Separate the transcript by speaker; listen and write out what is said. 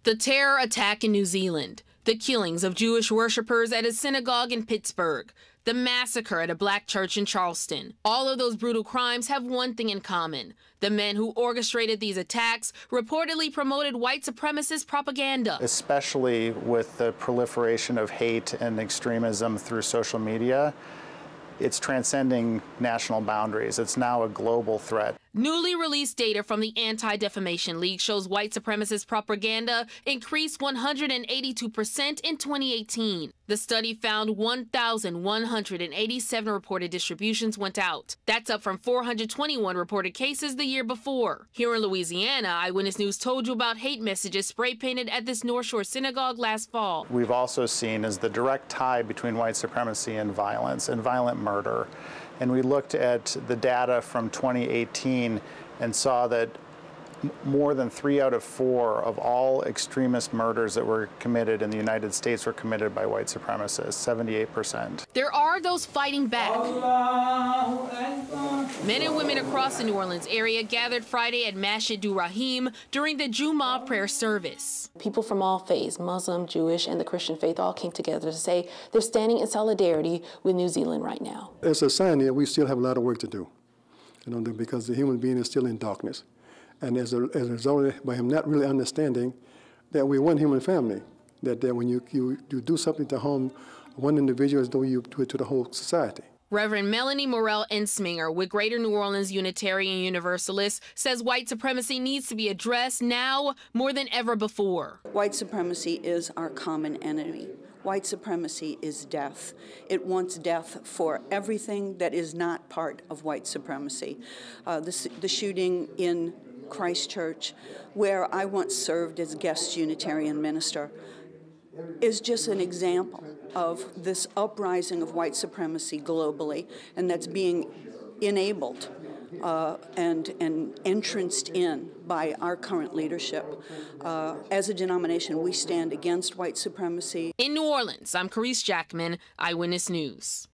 Speaker 1: The terror attack in New Zealand, the killings of Jewish worshippers at a synagogue in Pittsburgh, the massacre at a black church in Charleston. All of those brutal crimes have one thing in common. The men who orchestrated these attacks reportedly promoted white supremacist propaganda.
Speaker 2: Especially with the proliferation of hate and extremism through social media, it's transcending national boundaries. It's now a global threat.
Speaker 1: Newly released data from the Anti-Defamation League shows white supremacist propaganda increased 182% in 2018. The study found 1,187 reported distributions went out. That's up from 421 reported cases the year before. Here in Louisiana, Eyewitness News told you about hate messages spray-painted at this North Shore synagogue last fall.
Speaker 2: We've also seen is the direct tie between white supremacy and violence and violent murder. And we looked at the data from 2018 and saw that more than 3 out of 4 of all extremist murders that were committed in the United States were committed by white supremacists, 78%.
Speaker 1: There are those fighting back. Men and women across the New Orleans area gathered Friday at Masjid Rahim during the Jumu'ah prayer service.
Speaker 3: People from all faiths, Muslim, Jewish, and the Christian faith, all came together to say they're standing in solidarity with New Zealand right now.
Speaker 4: As a society, we still have a lot of work to do, because the human being is still in darkness. And as a result, by him not really understanding that we're one human family, that when you do something to harm one individual, as though you do it to the whole society.
Speaker 1: Reverend Melanie Morell Ensminger with Greater New Orleans Unitarian Universalist says white supremacy needs to be addressed now more than ever before.
Speaker 5: White supremacy is our common enemy. White supremacy is death. It wants death for everything that is not part of white supremacy. The shooting in Christchurch, where I once served as guest Unitarian minister, is just an example of this uprising of white supremacy globally, and that's being enabled and entranced in by our current leadership. As a denomination, we stand against white supremacy.
Speaker 1: In New Orleans, I'm Carice Jackman, Eyewitness News.